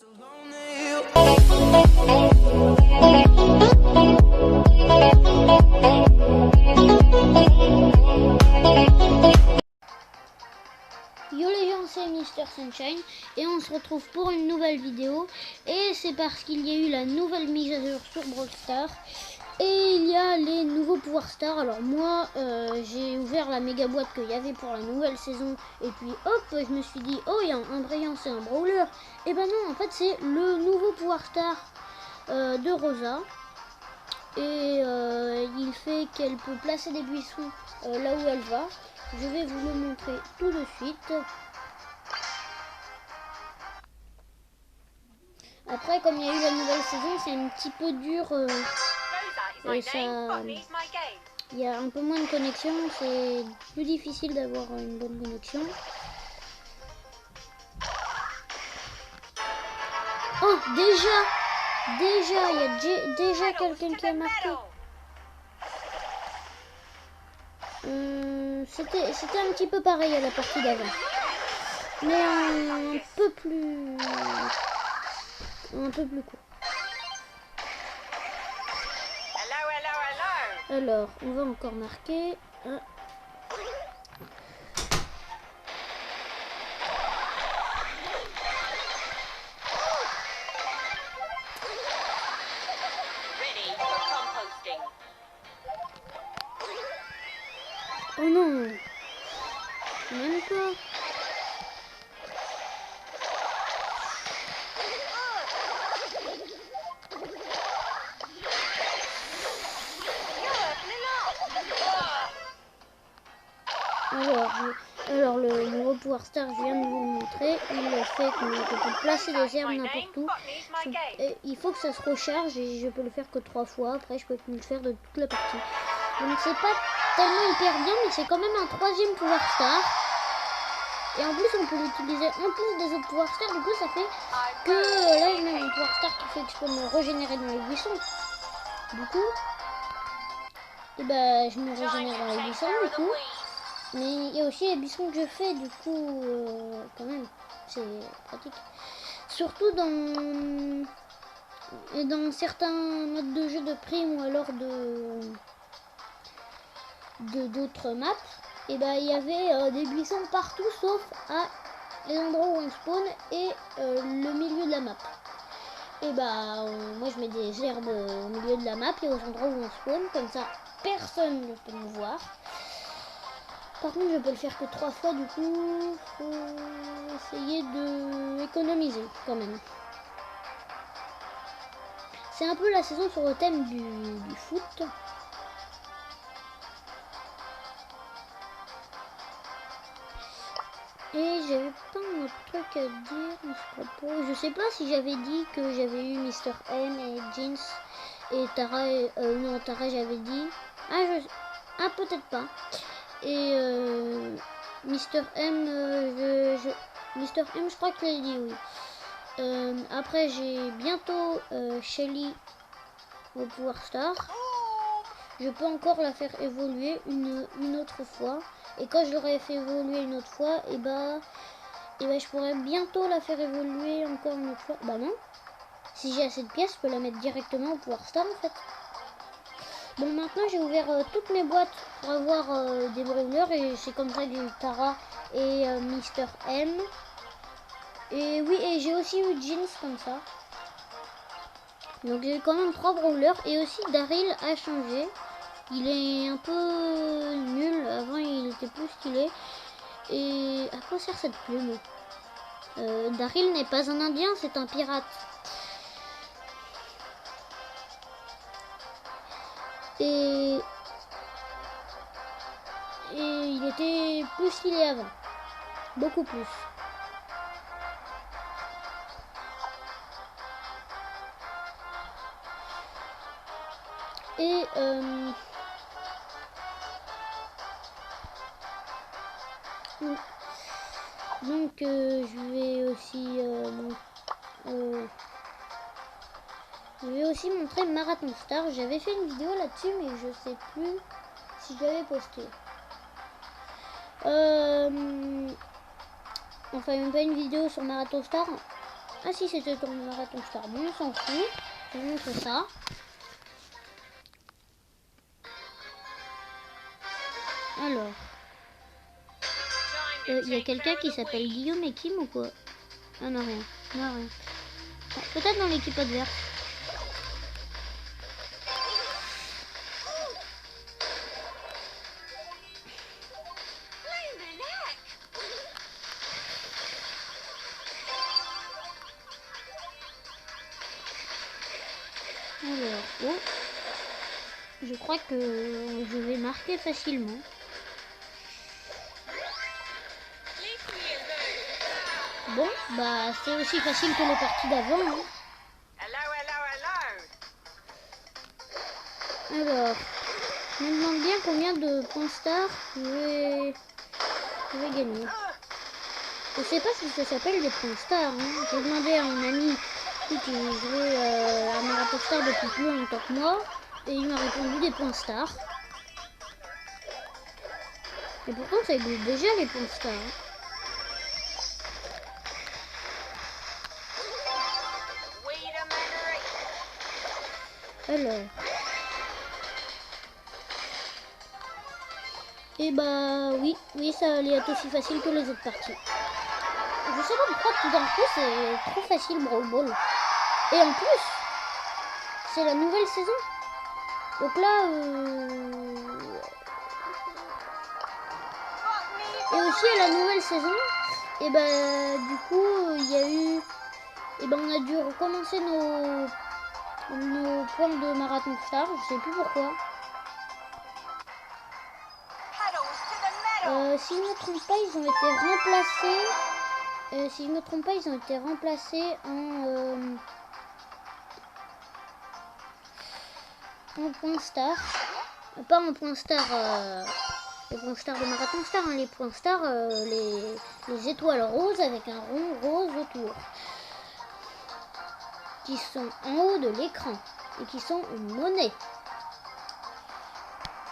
Yo les gens, c'est Mr Sunshine et on se retrouve pour une nouvelle vidéo. Et c'est parce qu'il y a eu la nouvelle mise à jour sur Brawl Stars et il y a les nouveaux pouvoirs stars. Alors moi j'ai ouvert la méga boîte qu'il y avait pour la nouvelle saison et puis hop, je me suis dit oh, il y a un brillant, c'est un brawler. Et ben non, en fait c'est le nouveau pouvoir star de Rosa. Et il fait qu'elle peut placer des buissons là où elle va. Je vais vous le montrer tout de suite. Après, comme il y a eu la nouvelle saison, c'est un petit peu dur. Il y a un peu moins de connexion. C'est plus difficile d'avoir une bonne connexion. Oh, déjà, il y a déjà quelqu'un qui a marqué. C'était un petit peu pareil à la partie d'avant, mais un peu plus court. Alors, on va encore marquer. Oh non, même pas. Alors le nouveau pouvoir star, je viens de vous le montrer. Il fait qu'on peut placer des herbes n'importe où. Il faut que ça se recharge et je peux le faire que 3 fois. Après, je peux plus le faire de toute la partie. Donc c'est pas tellement hyper bien, mais c'est quand même un 3e pouvoir star. Et en plus, on peut l'utiliser en plus des autres pouvoirs stars. Du coup, ça fait que là, il y a un pouvoir star qui fait que je peux me régénérer dans les buissons. Du coup, et ben, je me régénère dans les buissons, du coup. Mais il y a aussi les buissons que je fais, du coup, quand même, c'est pratique. Surtout dans certains modes de jeu de prime ou alors d'autres maps. Et ben il y avait des buissons partout sauf à les endroits où on spawn et le milieu de la map. Et bah moi je mets des herbes au milieu de la map et aux endroits où on spawn, comme ça personne ne peut me voir. Par contre je peux le faire que 3 fois, du coup faut essayer de économiser quand même. C'est un peu la saison sur le thème du foot. Et j'avais pas un autre truc à dire à ce propos. Je sais pas si j'avais dit que j'avais eu Mr M et Jeans et Tara. Non, Tara j'avais dit. Ah, peut-être pas. Et Mr M, Mr M, je crois que je l'ai dit, oui. Après, j'ai bientôt Shelly au pouvoir star. Je peux encore la faire évoluer une autre fois. Et quand je l'aurai fait évoluer une autre fois, et bah je pourrais bientôt la faire évoluer encore une autre fois. Bah non. Si j'ai assez de pièces, je peux la mettre directement au pouvoir star en fait. Bon, maintenant j'ai ouvert toutes mes boîtes pour avoir des brawlers. Et c'est comme ça que j'ai eu Tara et Mr M. Et oui, et j'ai aussi eu Jeans comme ça. Donc j'ai quand même 3 brawlers. Et aussi Daryl a changé. Il est un peu nul. Avant il était plus stylé. Et à quoi sert cette plume? Daryl n'est pas un indien, c'est un pirate. Et il était plus stylé avant. Beaucoup plus. Et donc je vais aussi montrer Marathon Star. J'avais fait une vidéo là-dessus, mais je sais plus si je l'avais posté. Enfin, même pas une vidéo sur Marathon Star. Ah si, c'était ton marathon star. Bon, on s'en fout. Je vous montre ça. Alors. Il y a quelqu'un qui s'appelle Guillaume et Kim ou quoi? Ah non, rien. Non, rien. Ah, peut-être dans l'équipe adverse. Alors, oh. Je crois que je vais marquer facilement. Bon, bah c'est aussi facile que les parties d'avant. Hein. Alors, je me demande bien combien de points star je vais gagner. Je sais pas si ça s'appelle des points stars. Hein. J'ai demandé à un ami qui jouait à Marathon Star depuis plus longtemps que moi. Et il m'a répondu des points stars. Et pourtant ça existe déjà les points stars. Hein. Alors. Et bah oui, ça allait être aussi facile que les autres parties. Je sais pas pourquoi tout d'un coup c'est trop facile Brawl Ball. Et en plus, c'est la nouvelle saison. Donc là, et aussi à la nouvelle saison, et bah du coup il y a eu, et ben on a dû recommencer nos points de Marathon Star. Je sais plus pourquoi. Si je ne me trompe pas, ils ont été remplacés. Si je me trompe pas, ils ont été remplacés en point star. Pas en point star. Les points stars de Marathon Star, hein, les points stars, les étoiles roses avec un rond rose autour. Qui sont en haut de l'écran et qui sont une monnaie.